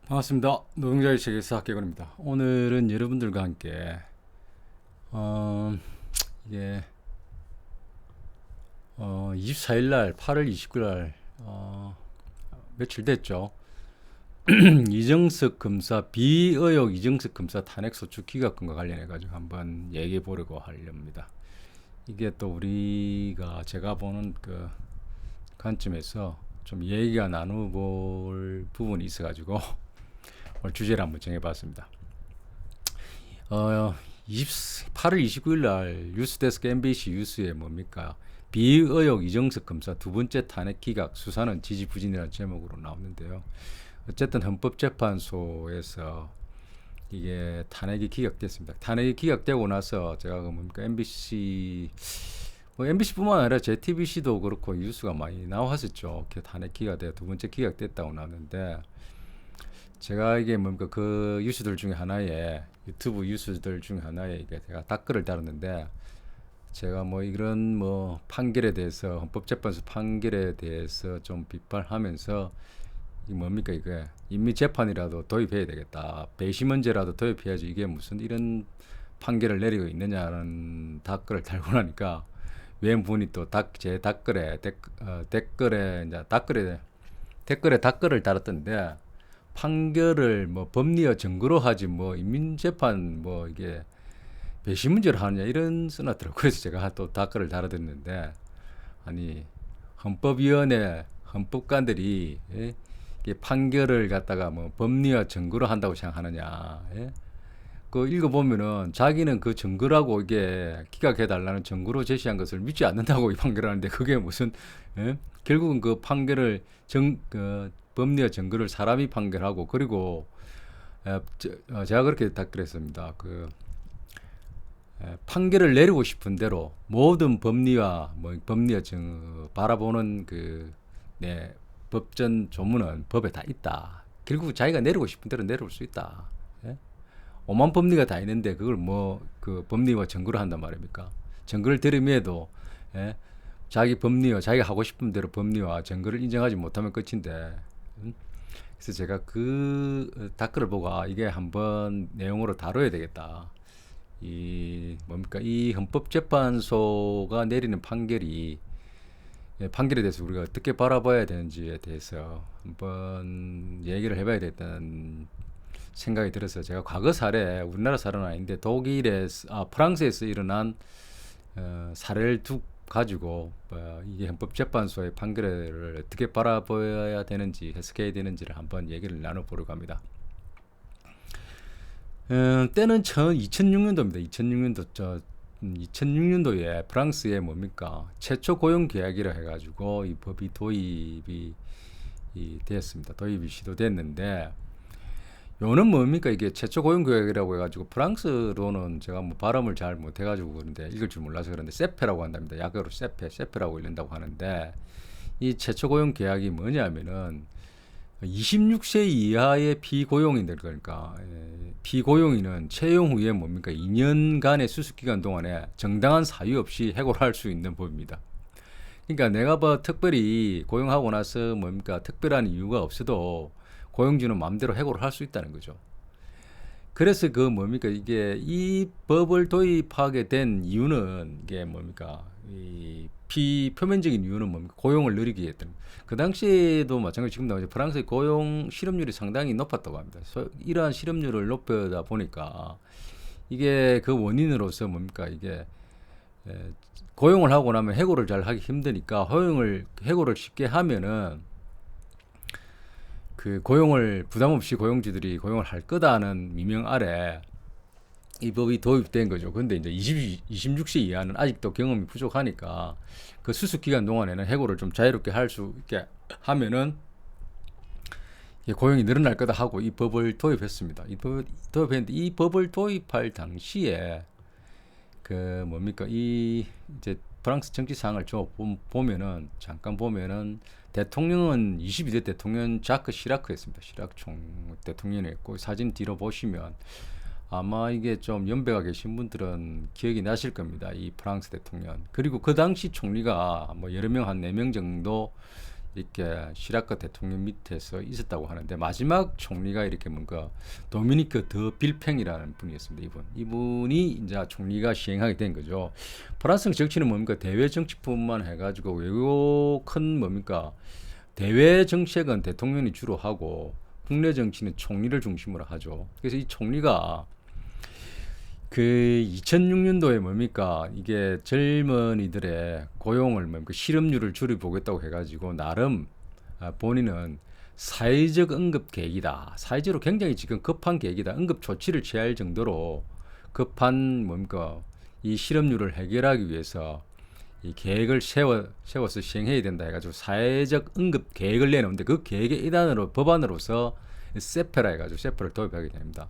반갑습니다. 노동자의 책에서 학개건입니다. 오늘은 여러분들과 함께 이게 24일 날 8월 29일 날 며칠 됐죠. 이정석 검사 비의혹 이정석 검사 탄핵소추 기각권과 관련해 가지고 한번 얘기해 보려고 하렵니다. 이게 또 우리가 제가 보는 그 관점에서 좀 얘기가 나눠볼 부분이 있어가지고 오늘 주제를 한번 정해봤습니다. 8월 29일 날 뉴스데스크 MBC 뉴스에 뭡니까? 비의혹 이정석 검사 두 번째 탄핵 기각 수사는 지지부진이라는 제목으로 나오는데요. 어쨌든 헌법재판소에서 이게 탄핵이 기각됐습니다. 탄핵이 기각되고 나서 제가 그 뭡니까 MBC뿐만 아니라 JTBC도 그렇고 뉴스가 많이 나왔었죠. 탄핵 기각돼 두 번째 기각됐다고 나왔는데 제가 이게 뭡니까 그 뉴스들 중에 하나에 유튜브 뉴스들 중에 하나에 이게 제가 댓글을 달았는데 제가 뭐 이런 뭐 판결에 대해서 헌법재판소 판결에 대해서 좀 비판하면서 이 뭡니까 이게 임의재판이라도 도입해야 되겠다. 배심원제라도 도입해야지 이게 무슨 이런 판결을 내리고 있느냐는 댓글을 달고 나니까 웬 분이 또 제 댓글에 댓글에 이제 댓글에 댓글을 달았던데 판결을 뭐 법리와 증거로 하지 뭐 인민재판 뭐 이게 배심문제로 하느냐 이런 써놨더라고요. 그래서 제가 또 댓글을 달아드렸는데 아니 헌법위원회 헌법관들이 이게 판결을 갖다가 뭐 법리와 증거로 한다고 생각하느냐. 그 읽어보면은 자기는 그 증거라고 이게 기각해달라는 증거로 제시한 것을 믿지 않는다고 이 판결을 하는데 그게 무슨 결국은 그 판결을 법리와 증거를 사람이 판결하고 그리고 제가 그렇게 답글했습니다. 판결을 내리고 싶은 대로 모든 법리와 바라보는 법전 조문은 법에 다 있다. 결국 자기가 내리고 싶은 대로 내려올 수 있다. 오만 법리가 다 있는데 그걸 뭐 그 법리와 증거로 한단 말입니까? 증거를 들음에도 자기 법리와 자기가 하고 싶은 대로 법리와 증거를 인정하지 못하면 끝인데. 그래서 제가 그 댓글을 보고 이게 한번 내용으로 다뤄야 되겠다. 이 헌법재판소가 내리는 판결에 대해서 우리가 어떻게 바라봐야 되는지에 대해서 한번 얘기를 해봐야 되겠다는 생각이 들어서 제가 과거 사례, 우리나라 사례는 아닌데 프랑스에서 일어난 사례를 가지고 이게 헌법재판소의 판결을 어떻게 바라봐야 되는지 해석해야 되는지를 한번 얘기를 나눠보려고 합니다. 때는 2006년도입니다. 2006년도에 프랑스에 최초 고용 계약이라 해가지고 이 법이 도입이 되었습니다. 도입이 시도됐는데 요는 이게 최초 고용 계약이라고 해가지고 프랑스로는 제가 뭐 발음을 잘 못해가지고 그런데 읽을 줄 몰라서 그런데 세페라고 한답니다. 약어로 세페라고 읽는다고 하는데 이 최초 고용 계약이 뭐냐면은 26세 이하의 피고용인들 그러니까 피고용인은 채용 후에 2년간의 수습기간 동안에 정당한 사유 없이 해고할 수 있는 법입니다. 그러니까 내가 특별히 고용하고 나서 특별한 이유가 없어도 고용주는 마음대로 해고를 할 수 있다는 거죠. 그래서 이게 이 법을 도입하게 된 이유는 이게 이 비표면적인 이유는 고용을 늘리기 위했던. 그 당시에도 마찬가지 지금 나오죠. 프랑스의 고용 실업률이 상당히 높았다고 합니다. 이러한 실업률을 높여다 보니까 이게 그 원인으로서 이게 고용을 하고 나면 해고를 잘 하기 힘드니까 해고를 쉽게 하면은 그 고용을 부담 없이 고용주들이 고용을 할 거다는 미명 아래 이 법이 도입된 거죠. 근데 이제 26세 이하는 아직도 경험이 부족하니까 그 수습 기간 동안에는 해고를 좀 자유롭게 할 수 있게 하면은 고용이 늘어날 거다 하고 이 법을 도입했습니다. 이 법을 도입했는데 이 법을 도입할 당시에 이제 프랑스 정치 상황을 보면은 잠깐 보면은 대통령은 22대 대통령 자크 시라크였습니다. 시라크 총 대통령이었고 사진 뒤로 보시면 아마 이게 좀 연배가 계신 분들은 기억이 나실 겁니다. 이 프랑스 대통령. 그리고 그 당시 총리가 뭐 여러 명 한 4명 정도 이렇게 시라크 대통령 밑에서 있었다고 하는데 마지막 총리가 이렇게 뭔가 도미니크 더 빌팽이라는 분이었습니다. 이분이 이제 총리가 시행하게 된 거죠. 프랑스 정치는 뭡니까 대외 정치뿐만 해가지고 외국 큰 뭡니까 대외 정책은 대통령이 주로 하고 국내 정치는 총리를 중심으로 하죠. 그래서 이 총리가 그 2006년도에 뭡니까 이게 젊은이들의 고용을 뭡니까 실업률을 줄여보겠다고 해가지고 나름 본인은 사회적 응급 계획이다. 사회적으로 굉장히 지금 급한 계획이다. 응급 조치를 취할 정도로 급한 뭡니까 이 실업률을 해결하기 위해서 이 계획을 세워서 시행해야 된다 해가지고 사회적 응급 계획을 내놓는데 그 계획의 일환으로 법안으로서 세페라 해가지고 세페를 도입하게 됩니다.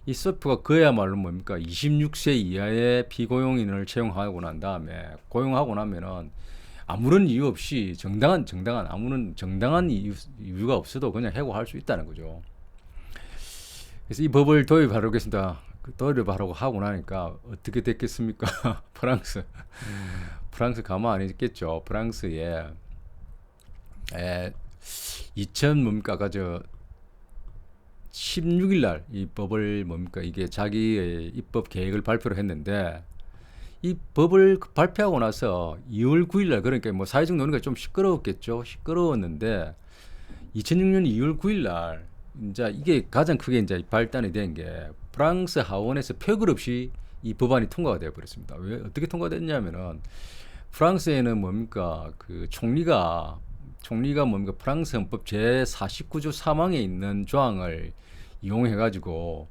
이 세프가 그야말로 뭡니까 26세 이하의 비고용인을 채용하고 난 다음에 고용하고 나면은 아무런 이유 없이 아무런 정당한 이유가 없어도 그냥 해고할 수 있다는 거죠. 그래서 이 법을 도입하려겠습니다. 도입하려고 하고 나니까 어떻게 됐겠습니까? 프랑스 가만 안 있겠죠. 프랑스에 2000 뭡니까 저 16일 날 이 법을 뭡니까 이게 자기의 입법 계획을 발표를 했는데 이 법을 발표하고 나서 2월 9일 날 그러니까 뭐 사회적 논의가 좀 시끄러웠겠죠. 시끄러웠는데 2006년 2월 9일 날 이제 이게 가장 크게 이제 발단이 된 게 프랑스 하원에서 표결 없이 이 법안이 통과가 되어 버렸습니다. 왜 어떻게 통과됐냐면은 프랑스에는 뭡니까 그 총리가 뭡니까 프랑스 헌법 제 49조 3항에 있는 조항을 이용해 가지고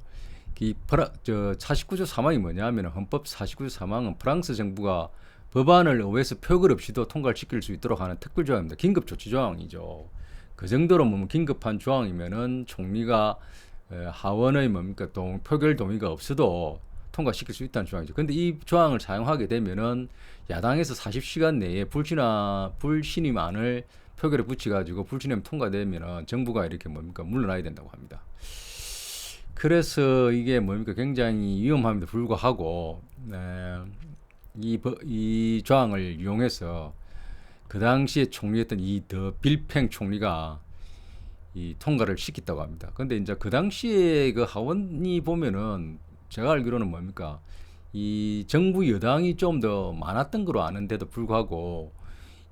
이 49조 3항이 뭐냐면 헌법 49조 3항은 프랑스 정부가 법안을 의회에서 표결 없이도 통과를 시킬 수 있도록 하는 특별 조항입니다. 긴급 조치 조항이죠. 그 정도로 뭐 긴급한 조항이면은 총리가 하원의 뭡니까 표결 동의가 없어도 통과시킬 수 있다는 조항이죠. 근데 이 조항을 사용하게 되면은 야당에서 40시간 내에 불신임안을 표결에 붙여가지고 불신임 통과되면은 정부가 이렇게 뭡니까 물러나야 된다고 합니다. 그래서 이게 뭡니까 굉장히 위험함에도 불구하고 이 조항을 이용해서 그 당시에 총리였던 이 더 빌팽 총리가 이 통과를 시켰다고 합니다. 근데 이제 그 당시에 그 하원이 보면은 제가 알기로는 뭡니까 이 정부 여당이 좀 더 많았던 거로 아는데도 불구하고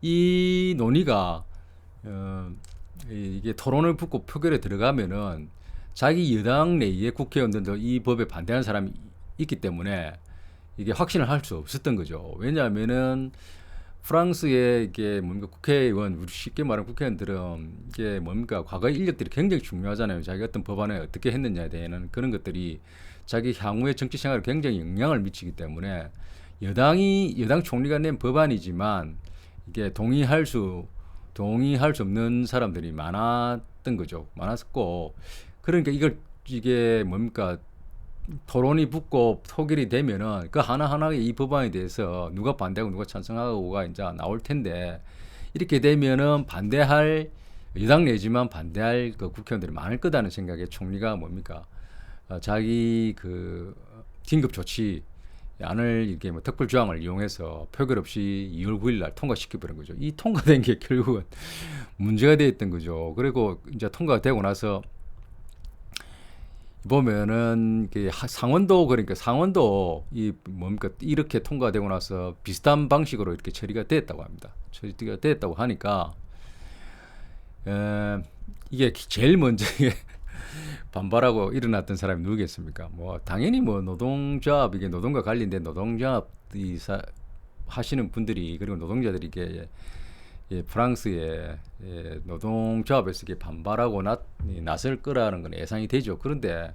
이 논의가 이게 토론을 붙고 표결에 들어가면은 자기 여당 내의 국회의원들도 이 법에 반대하는 사람이 있기 때문에 이게 확신을 할 수 없었던 거죠. 왜냐하면은 프랑스의 이게 뭡니까 국회의원 우리 쉽게 말하면 국회의원들은 이게 뭡니까 과거의 인력들이 굉장히 중요하잖아요. 자기 어떤 법안에 어떻게 했느냐에 대한 그런 것들이 자기 향후의 정치 생활에 굉장히 영향을 미치기 때문에 여당 총리가 낸 법안이지만 이게 동의할 수 없는 사람들이 많았던 거죠. 많았었고 그러니까 이게 뭡니까 토론이 붙고 표결이 되면은 그 하나하나의 이 법안에 대해서 누가 반대하고 누가 찬성하고가 이제 나올 텐데 이렇게 되면은 여당 내지만 반대할 그 국회의원들이 많을 거다는 생각에 총리가 뭡니까 자기 그 긴급 조치 안을 이렇게 뭐 특별 조항을 이용해서 표결 없이 2월 9일 날 통과시켜 버린 거죠. 이 통과된 게 결국은 문제가 돼 있던 거죠. 그리고 이제 통과되고 나서 보면은 상원도 이 뭡니까 이렇게 통과되고 나서 비슷한 방식으로 이렇게 처리가 됐다고 합니다. 처리가 됐다고 하니까 이게 제일 먼저 반발하고 일어났던 사람이 누구겠습니까? 뭐 당연히 뭐 이게 노동과 관련된 노동조합 하시는 분들이 그리고 노동자들이 이게 프랑스의 노동조합에서 이게 반발하고 나설 거라는 건 예상이 되죠. 그런데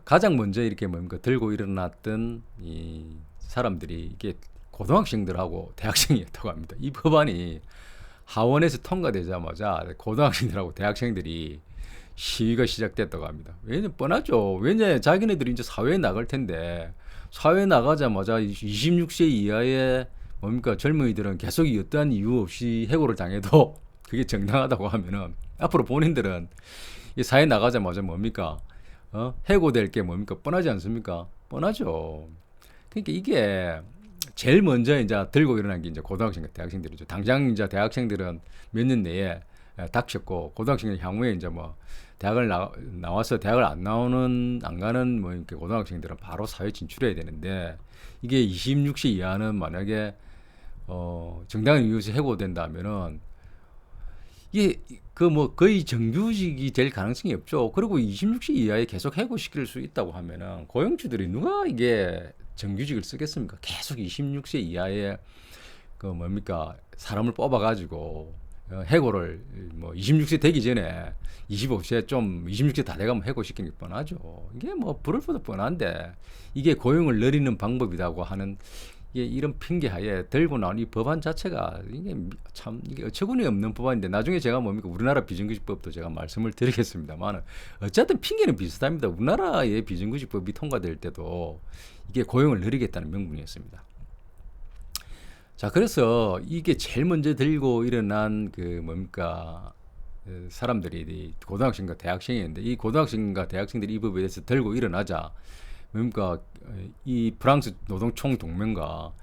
가장 먼저 이렇게 뭡니까 들고 일어났던 이 사람들이 이게 고등학생들하고 대학생이었다고 합니다. 이 법안이 하원에서 통과되자마자 고등학생들하고 대학생들이 시위가 시작됐다고 합니다. 왜냐면 뻔하죠. 왜냐 자기네들이 이제 사회에 나갈 텐데 사회에 나가자마자 26세 이하의 뭡니까 젊은이들은 계속 어떠한 이유 없이 해고를 당해도 그게 정당하다고 하면은 앞으로 본인들은 이 사회 나가자마자 뭡니까 해고될 게 뭡니까 뻔하지 않습니까? 뻔하죠. 그러니까 이게 제일 먼저 이제 들고 일어난 게 이제 고등학생과 대학생들이죠. 당장 이제 대학생들은 몇 년 내에 닥쳤고, 고등학생은 향후에 이제 뭐 대학을 나와서 대학을 안 가는 뭐 이렇게 고등학생들은 바로 사회 진출해야 되는데, 이게 26세 이하는 만약에 정당한 이유에서 해고된다면은 이게 그 뭐 거의 정규직이 될 가능성이 없죠. 그리고 26세 이하에 계속 해고시킬 수 있다고 하면은 고용주들이 누가 이게 정규직을 쓰겠습니까? 계속 26세 이하에 그 뭡니까 사람을 뽑아가지고 해고를 뭐 26세 되기 전에 25세 좀 26세 다 돼가면 해고시키는 게 뻔하죠. 이게 뭐 불을 보듯 뻔한데, 이게 고용을 늘리는 방법이라고 하는 이게 이런 핑계하에 들고 나온 이 법안 자체가 이게 참 이게 어처구니 없는 법안인데, 나중에 제가 뭡니까 우리나라 비정규직법도 제가 말씀을 드리겠습니다만, 어쨌든 핑계는 비슷합니다. 우리나라의 비정규직법이 통과될 때도 이게 고용을 늘리겠다는 명분이었습니다. 자, 그래서 이게 제일 먼저 들고 일어난 그 뭡니까 사람들이 고등학생과 대학생이었는데, 이 고등학생과 대학생들이 이 법에 대해서 들고 일어나자 뭡니까 이 프랑스 노동총동맹과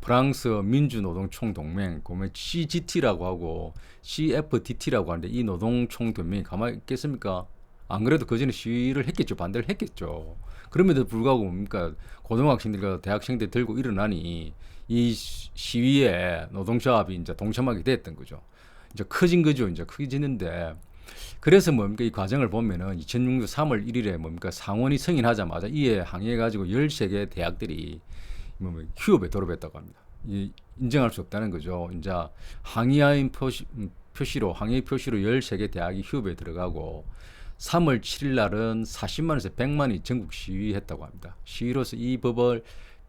프랑스 민주노동총동맹, 그러면 CGT라고 하고 CFDT라고 하는데, 이 노동총동맹이 가만히 있겠습니까? 안 그래도 그 전에 시위를 했겠죠. 반대를 했겠죠. 그럼에도 불구하고 뭡니까 고등학생들과 대학생들 들고 일어나니 이 시위에 노동조합이 이제 동참하게 됐던 거죠. 이제 커진 거죠. 이제 커지는데, 그래서 뭡니까 이 과정을 보면은 2006년 3월 1일에 뭡니까 상원이 승인하자마자 이에 항의해가지고 13개 대학들이 뭐 휴업에 돌입했다고 합니다. 인정할 수 없다는 거죠. 이제 항의 표시로 13개 대학이 휴업에 들어가고, 3월 7일 날은 40만에서 100만이 전국 시위했다고 합니다. 시위로서 이 법을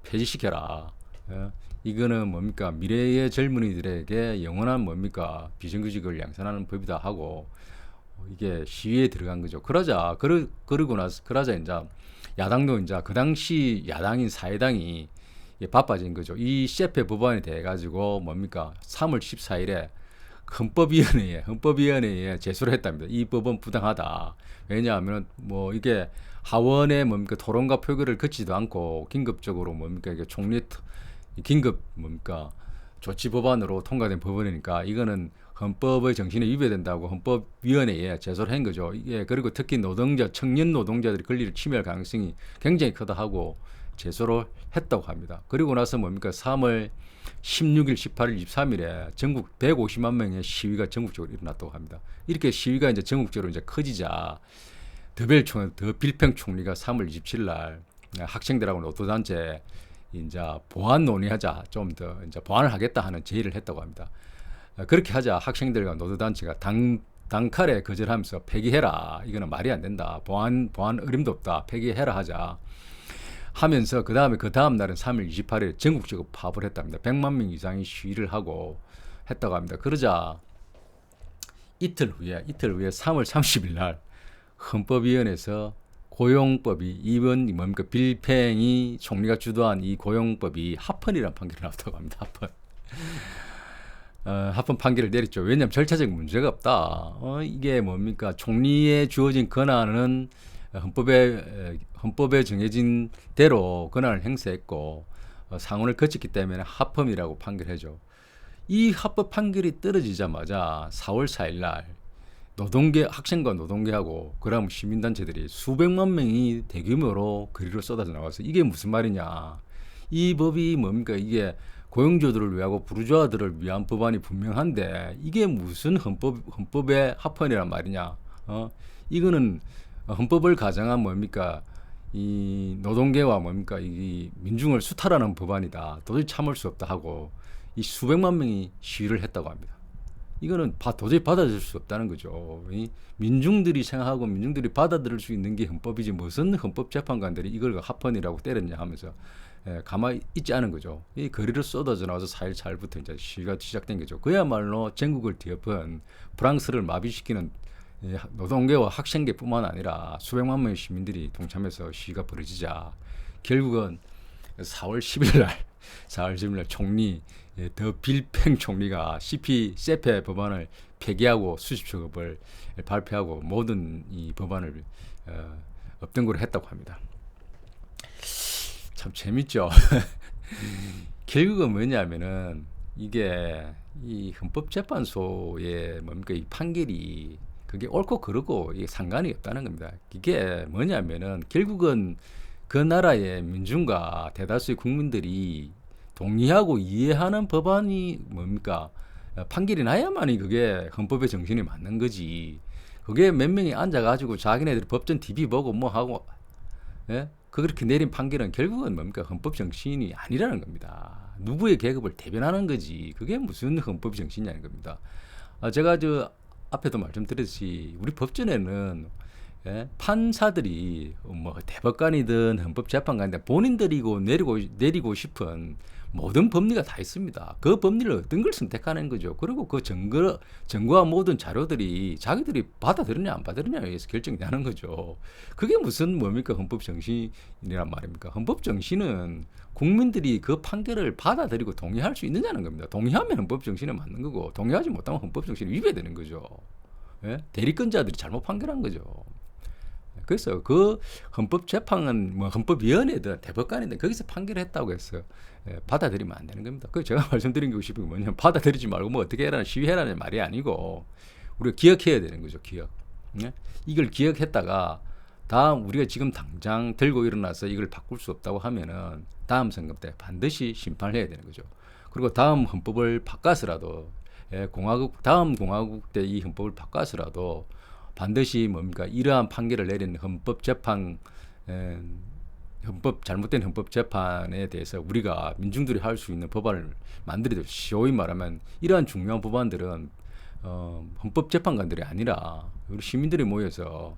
폐지시켜라. 이거는 뭡니까 미래의 젊은이들에게 영원한 뭡니까 비정규직을 양산하는 법이다 하고 이게 시위에 들어간 거죠. 그러자 이제 야당도 이제 그 당시 야당인 사회당이 바빠진 거죠. 이 세페 법안에 대해 가지고 뭡니까 3월 14일에 헌법위원회에 제소를 했답니다. 이 법은 부당하다. 왜냐하면 뭐 이게 하원의 뭡니까 토론과 표결을 거치지도 않고 긴급적으로 뭡니까 이게 총리 긴급 뭡니까 조치 법안으로 통과된 법안이니까 이거는 헌법의 정신에 위배된다고 헌법위원회에 제소를 한 거죠. 이게 그리고 특히 청년 노동자들의 권리를 침해할 가능성이 굉장히 크다 하고 제소를 했다고 합니다. 그리고 나서 뭡니까 3월 16일, 18일, 23일에 전국 150만 명의 시위가 전국적으로 일어났다고 합니다. 이렇게 시위가 이제 전국적으로 이제 커지자 더빌팽 총리가 3월 27일 날 학생들하고 노동단체 이제 보완 논의하자, 좀 더 이제 보완을 하겠다 하는 제의를 했다고 합니다. 그렇게 하자 학생들과 노동단체가 단칼에 거절하면서 폐기해라. 이거는 말이 안 된다. 보완 어림도 없다. 폐기해라 하자. 하면서 그 다음 날은 3월 28일 전국적으로 파업을 했답니다. 100만 명 이상이 시위를 하고 했다고 합니다. 그러자 이틀 후에 3월 30일 날 헌법위원회에서 고용법이 이번 뭡니까 빌팽이 총리가 주도한 이 고용법이 합헌이라는 판결이 나왔다고 합니다. 합헌 판결을 내렸죠. 왜냐하면 절차적 문제가 없다. 이게 뭡니까 총리에 주어진 권한은 헌법에 정해진 대로 권한을 행사했고 상원을 거쳤기 때문에 합헌이라고 판결해줘. 이 합법 판결이 떨어지자마자 4월 4일 날 학생과 노동계하고 그다음 시민단체들이 수백만 명이 대규모로 거리로 쏟아져 나와서 이게 무슨 말이냐. 이 법이 뭡니까 이게 고용주들을 위하고 부르주아들을 위한 법안이 분명한데 이게 무슨 헌법의 합헌이란 말이냐. 이거는 헌법을 가정한 뭡니까 이 노동계와 뭡니까 이 민중을 수탈하는 법안이다. 도저히 참을 수 없다 하고 이 수백만 명이 시위를 했다고 합니다. 이거는 도저히 받아들일 수 없다는 거죠. 이 민중들이 생각하고 민중들이 받아들일 수 있는 게 헌법이지 무슨 헌법재판관들이 이걸 합헌이라고 때렸냐 하면서 가만히 있지 않은 거죠. 이 거리로 쏟아져 나와서 4일 4일부터 이제 시위가 시작된 거죠. 그야말로 전국을 뒤엎은 프랑스를 마비시키는 노동계와 학생계뿐만 아니라 수백만 명의 시민들이 동참해서 시위가 벌어지자 결국은 4월 10일 날 총리 더 빌팽 총리가 세페 법안을 폐기하고 수십조급을 발표하고 모든 이 법안을 업등구를 했다고 합니다. 참 재밌죠. 결국은 뭐냐면은 이게 이 헌법재판소의 뭡니까 이 판결이 그게 옳고 그르고 이게 상관이 없다는 겁니다. 이게 뭐냐면은 결국은 그 나라의 민중과 대다수의 국민들이 동의하고 이해하는 법안이 뭡니까 판결이 나야만이 그게 헌법의 정신이 맞는 거지. 그게 몇 명이 앉아가지고 자기네들이 법전 TV 보고 뭐 하고 예? 그렇게 내린 판결은 결국은 뭡니까 헌법 정신이 아니라는 겁니다. 누구의 계급을 대변하는 거지. 그게 무슨 헌법 정신이냐는 겁니다. 제가 저 앞에도 말씀드렸듯이 우리 법전에는 예? 판사들이 뭐 대법관이든 헌법재판관이든 본인들이고 내리고 싶은 모든 법리가 다 있습니다. 그 법리를 어떤 걸 선택하는 거죠. 그리고 그 증거와 모든 자료들이 자기들이 받아들이냐 안 받아들이냐에 의해서 결정이 나는 거죠. 그게 무슨 뭡니까 헌법 정신이란 말입니까? 헌법 정신은 국민들이 그 판결을 받아들이고 동의할 수 있느냐는 겁니다. 동의하면 헌법 정신에 맞는 거고 동의하지 못하면 헌법 정신이 위배되는 거죠. 예? 대리권자들이 잘못 판결한 거죠. 그래서 그 헌법재판은 뭐 헌법위원회든 대법관이든 거기서 판결했다고 해서 받아들이면 안 되는 겁니다. 그 제가 말씀드린 게 싶은 게 뭐냐면 받아들이지 말고 뭐 어떻게 해라 시위해라는 말이 아니고 우리가 기억해야 되는 거죠. 기억. 네? 이걸 기억했다가 다음 우리가 지금 당장 들고 일어나서 이걸 바꿀 수 없다고 하면은 다음 선거 때 반드시 심판을 해야 되는 거죠. 그리고 다음 헌법을 바꿔서라도 다음 공화국 때 이 헌법을 바꿔서라도 반드시 뭡니까 이러한 판결을 내린 잘못된 헌법 재판에 대해서 우리가 민중들이 할 수 있는 법안을 만들어야 돼요. 소위 말하면 이러한 중요한 법안들은 헌법 재판관들이 아니라 우리 시민들이 모여서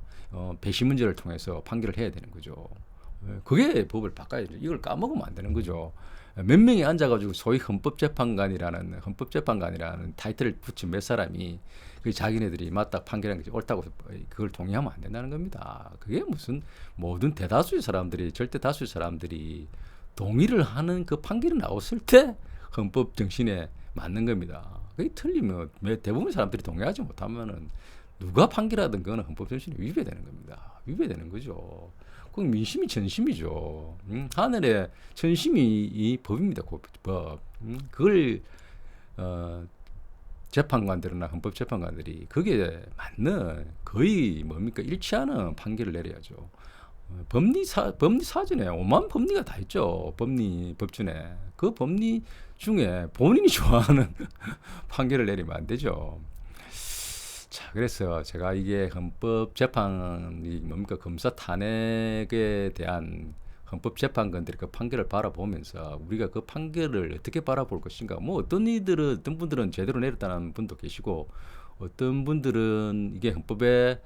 배심문제를 통해서 판결을 해야 되는 거죠. 그게 법을 바꿔야죠. 이걸 까먹으면 안 되는 거죠. 몇 명이 앉아가지고 소위 헌법재판관이라는 타이틀을 붙인 몇 사람이 그 자기네들이 맞다 판결한 것이 옳다고 그걸 동의하면 안 된다는 겁니다. 그게 무슨 모든 대다수의 사람들이 절대 다수의 사람들이 동의를 하는 그 판결이 나왔을 때 헌법 정신에 맞는 겁니다. 그게 틀리면 대부분 사람들이 동의하지 못하면은 누가 판결하든 그거는 헌법 정신이 위배되는 겁니다. 위배되는 거죠. 그건 민심이 전심이죠. 하늘의 전심이 이 법입니다. 법. 그걸 재판관들이나 헌법재판관들이 그게 맞는 거의 뭡니까 일치하는 판결을 내려야죠. 법리사전에 5만 법리가 다 있죠. 법준에. 그 법리 중에 본인이 좋아하는 판결을 내리면 안 되죠. 자, 그래서 제가 이게 헌법재판이 뭡니까 검사 탄핵에 대한 헌법재판관들이 그 판결을 바라보면서 우리가 그 판결을 어떻게 바라볼 것인가. 뭐 어떤 분들은 제대로 내렸다는 분도 계시고 어떤 분들은 이게 헌법에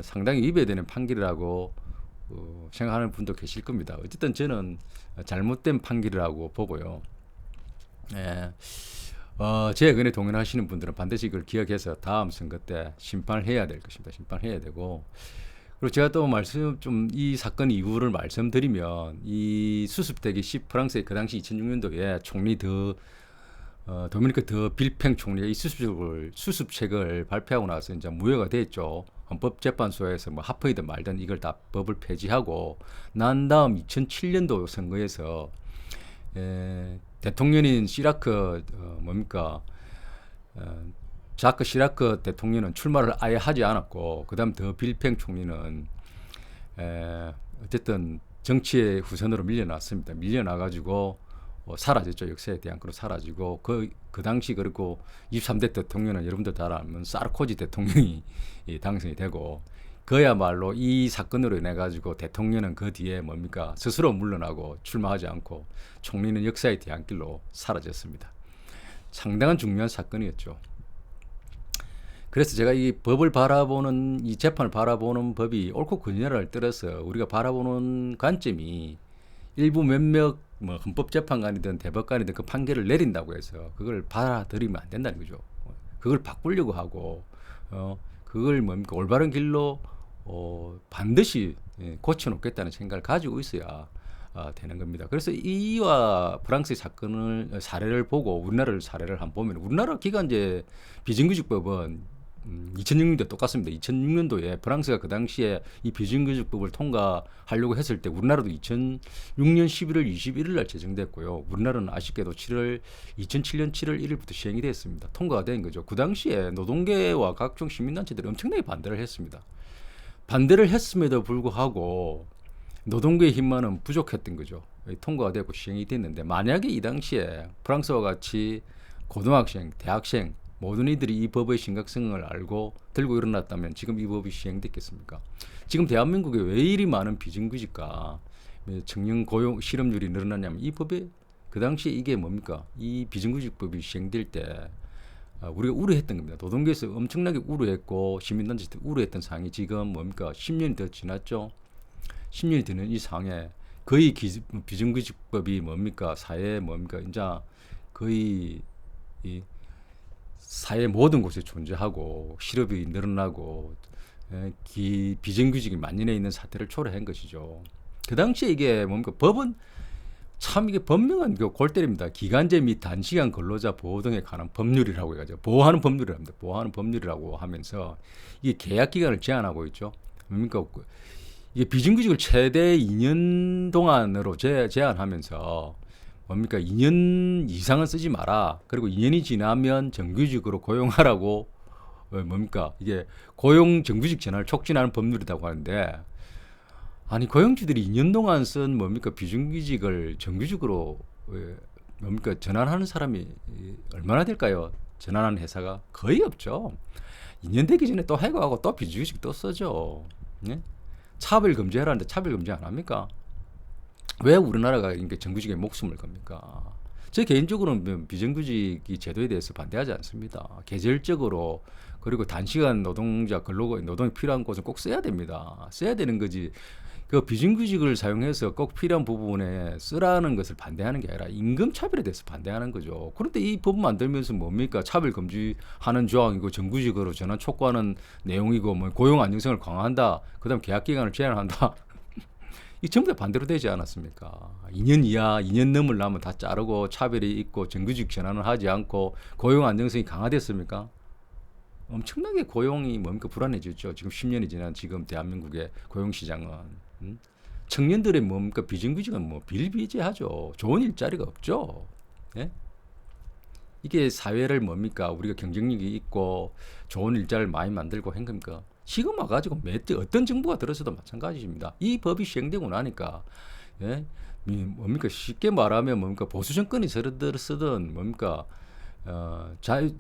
상당히 위배되는 판결이라고 생각하는 분도 계실 겁니다. 어쨌든 저는 잘못된 판결이라고 보고요. 제 의견에 동의하시는 분들은 반드시 그걸 기억해서 다음 선거 때 심판을 해야 될 것입니다. 심판해야 되고 그리고 제가 또 이 사건 이유를 말씀드리면 이 수습되기 프랑스의 그 당시 2006년도에 총리 도미니크 더 빌팽 총리가 이 수습책을 발표하고 나서 이제 무효가 됐죠. 헌법재판소에서 뭐 합의든 말든 이걸 다 법을 폐지하고 난 다음 2007년도 선거에서 대통령인 시라크 자크 시라크 대통령은 출마를 아예 하지 않았고 그다음 더 빌팽 총리는 어쨌든 정치의 후선으로 밀려났습니다. 밀려나가지고 사라졌죠. 역사에 대한 그로 사라지고 그 당시 그리고 23대 대통령은 여러분들 다 아는 사르코지 대통령이 당선이 되고 그야말로 이 사건으로 인해 가지고 대통령은 그 뒤에 스스로 물러나고 출마하지 않고 총리는 역사의 뒤안길로 사라졌습니다. 상당한 중요한 사건이었죠. 그래서 제가 이 재판을 바라보는 법이 옳고 그르냐를 떠나서 우리가 바라보는 관점이 일부 몇몇 헌법재판관이든 대법관이든 그 판결을 내린다고 해서 그걸 받아들이면 안 된다는 거죠. 그걸 바꾸려고 하고 그걸 올바른 길로 반드시 고쳐놓겠다는 생각을 가지고 있어야 되는 겁니다. 그래서 이와 프랑스의 사례를 보고 우리나라를 사례를 한번 보면 우리나라 기간제 비정규직법은 2006년도 똑같습니다. 2006년도에 프랑스가 그 당시에 이 비정규직법을 통과하려고 했을 때 우리나라도 2006년 11월 21일 날 제정됐고요. 우리나라는 아쉽게도 2007년 7월 1일부터 시행이 됐습니다. 통과가 된 거죠. 그 당시에 노동계와 각종 시민단체들이 엄청나게 반대를 했습니다. 반대를 했음에도 불구하고 노동계의 힘만은 부족했던 거죠. 통과가 되고 시행이 됐는데 만약에 이 당시에 프랑스와 같이 고등학생, 대학생 모든 이들이 이 법의 심각성을 알고 들고 일어났다면 지금 이 법이 시행됐겠습니까? 지금 대한민국에 왜 이리 많은 비정규직과 청년 고용 실업률이 늘어났냐면 이 법에 그 당시에 이게 뭡니까? 이 비정규직법이 시행될 때 우리가 우려했던 겁니다. 노동계에서 엄청나게 우려했고 시민단체도 우려했던 사항이 지금 뭡니까? 10년이 더 지났죠. 10년이 되는 이 상황에 거의 비정규직법이 뭡니까? 사회에 뭡니까? 이제 거의 이 사회 모든 곳에 존재하고 실업이 늘어나고 비정규직이 만연해 있는 사태를 초래한 것이죠. 그 당시에 이게 뭡니까? 법은 참 이게 분명한 그 골때립니다. 기간제 및 단시간 근로자 보호 등에 관한 법률이라고 해가지고 보호하는 법률이랍니다. 보호하는 법률이라고 하면서 이게 계약 기간을 제한하고 있죠. 뭡니까? 이게 비정규직을 최대 2년 동안으로 제한하면서 뭡니까? 2년 이상은 쓰지 마라. 그리고 2년이 지나면 정규직으로 고용하라고 뭡니까? 이게 고용 정규직 전환을 촉진하는 법률이라고 하는데 아니 고용주들이 2년 동안 쓴 뭡니까? 비정규직을 정규직으로 뭡니까? 전환하는 사람이 얼마나 될까요? 전환하는 회사가 거의 없죠. 2년 되기 전에 또 해고하고 또 비정규직 또 써죠. 네? 차별 금지하라는데 차별 금지 안 합니까? 왜 우리나라가 정규직에 목숨을 겁니까? 제 개인적으로는 비정규직 제도에 대해서 반대하지 않습니다. 계절적으로 그리고 단시간 노동자 노동이 필요한 곳은 꼭 써야 됩니다. 써야 되는 거지. 그 비정규직을 사용해서 꼭 필요한 부분에 쓰라는 것을 반대하는 게 아니라 임금 차별에 대해서 반대하는 거죠. 그런데 이 법 만들면서 뭡니까? 차별 금지하는 조항이고 정규직으로 전환 촉구하는 내용이고 뭐 고용 안정성을 강화한다. 그다음 계약 기간을 제한한다. 이 전부 다 반대로 되지 않았습니까? 2년 이하, 2년 넘으려면 다 자르고 차별이 있고 정규직 전환을 하지 않고 고용 안정성이 강화됐습니까? 엄청나게 고용이 뭡니까? 불안해졌죠. 지금 10년이 지난 지금 대한민국의 고용시장은. 청년들의 뭡니까? 비정규직은 뭐 비일비재하죠. 좋은 일자리가 없죠. 예? 이게 사회를 뭡니까? 우리가 경쟁력이 있고 좋은 일자리를 많이 만들고 한 겁니까? 지금 와가지고 어떤 정부가 들어서도 마찬가지입니다. 이 법이 시행되고 나니까 예? 뭡니까? 쉽게 말하면 뭡니까? 보수 정권이 쓰든 뭡니까?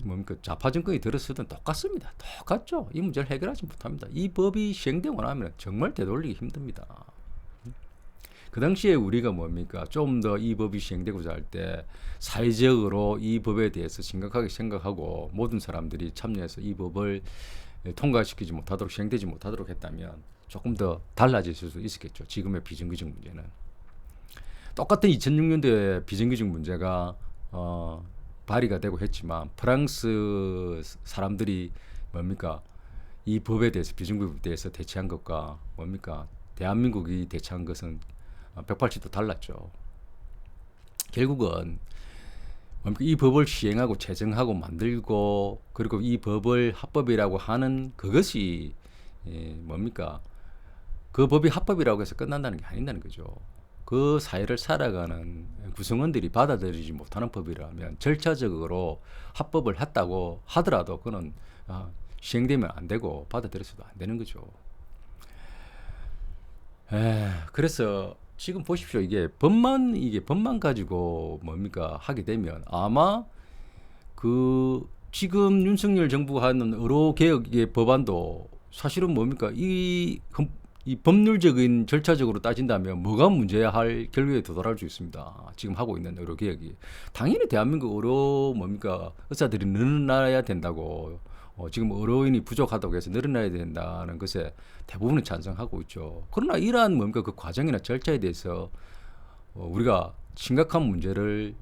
뭡니까? 좌파 정권이 들어서든 똑같습니다. 똑같죠. 이 문제를 해결하지 못합니다. 이 법이 시행되고 나면 정말 되돌리기 힘듭니다. 그 당시에 우리가 뭡니까? 좀 더 이 법이 시행되고자 할 때 사회적으로 이 법에 대해서 심각하게 생각하고 모든 사람들이 참여해서 이 법을 통과시키지 못하도록 시행되지 못하도록 했다면 조금 더 달라질 수도 있었겠죠. 지금의 비정규직 문제는 똑같은 2006년도에 비정규직 문제가 발의가 되고 했지만 프랑스 사람들이 뭡니까? 이 법에 대해서 비정규직에 대해서 대처한 것과 뭡니까? 대한민국이 대처한 것은 180도 달랐죠. 결국은 이 법을 시행하고 제정하고 만들고 그리고 이 법을 합법이라고 하는 그것이 뭡니까? 그 법이 합법이라고 해서 끝난다는 게 아닌다는 거죠. 그 사회를 살아가는 구성원들이 받아들이지 못하는 법이라면 절차적으로 합법을 했다고 하더라도 그는 시행되면 안 되고 받아들여서도 안 되는 거죠. 그래서 지금 보십시오. 이게 법만 가지고 뭡니까 하게 되면 아마 그 지금 윤석열 정부가 하는 의료 개혁의 법안도 사실은 뭡니까 이 법률적인 절차적으로 따진다면 뭐가 문제야 할 결론에 도달할 수 있습니다. 지금 하고 있는 의료 개혁이 당연히 대한민국 의료 뭡니까 의사들이 늘어나야 된다고. 지금 의료인이 부족하다고 해서 늘어나야 된다는 것에 대부분은 찬성하고 있죠. 그러나 이러한 뭡니까 그 과정이나 절차에 대해서 우리가 심각한 문제를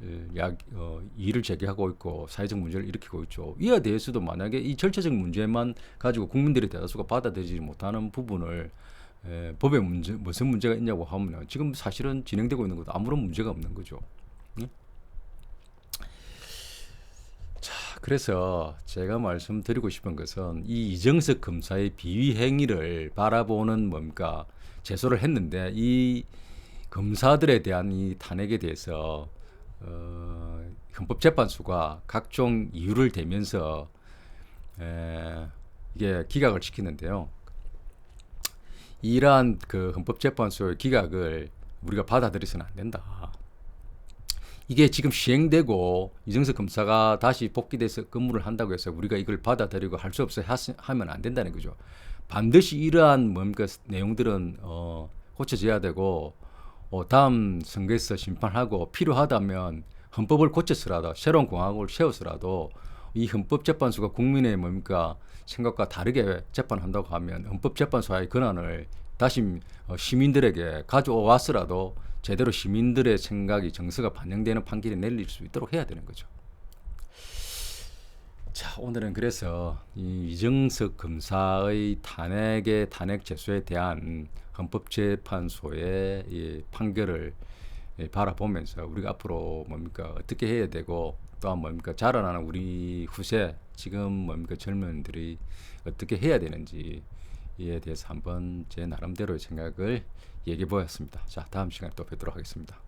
이의를 제기하고 있고 사회적 문제를 일으키고 있죠. 이에 대해서도 만약에 이 절차적 문제만 가지고 국민들의 대다수가 받아들이지 못하는 부분을 법에 무슨 문제가 있냐고 하면 지금 사실은 진행되고 있는 것도 아무런 문제가 없는 거죠. 자, 그래서 제가 말씀드리고 싶은 것은 이 이정석 검사의 비위 행위를 바라보는 뭡니까 제소를 했는데 이 검사들에 대한 이 탄핵에 대해서 헌법재판소가 각종 이유를 대면서 이게 기각을 시키는데요. 이러한 그 헌법재판소의 기각을 우리가 받아들여서는 안 된다. 이게 지금 시행되고 이정석 검사가 다시 복귀돼서 근무를 한다고 해서 우리가 이걸 받아들이고 할 수 없어 하면 안 된다는 거죠. 반드시 이러한 뭡니까 내용들은 고쳐져야 되고 다음 선거에서 심판하고 필요하다면 헌법을 고쳐서라도 새로운 공화국을 세워서라도 이 헌법재판소가 국민의 뭡니까 생각과 다르게 재판한다고 하면 헌법재판소의 권한을 다시 시민들에게 가져와서라도 제대로 시민들의 생각이 정서가 반영되는 판결을 내릴 수 있도록 해야 되는 거죠. 자, 오늘은 그래서 이 이정석 검사의 탄핵 제소에 대한 헌법재판소의 이 판결을 바라보면서 우리가 앞으로 뭡니까 어떻게 해야 되고 또한 뭡니까 자라나는 우리 후세 지금 뭡니까 젊은들이 어떻게 해야 되는지에 대해서 한번 제 나름대로의 생각을 얘기해 보았습니다. 자, 다음 시간에 또 뵙도록 하겠습니다.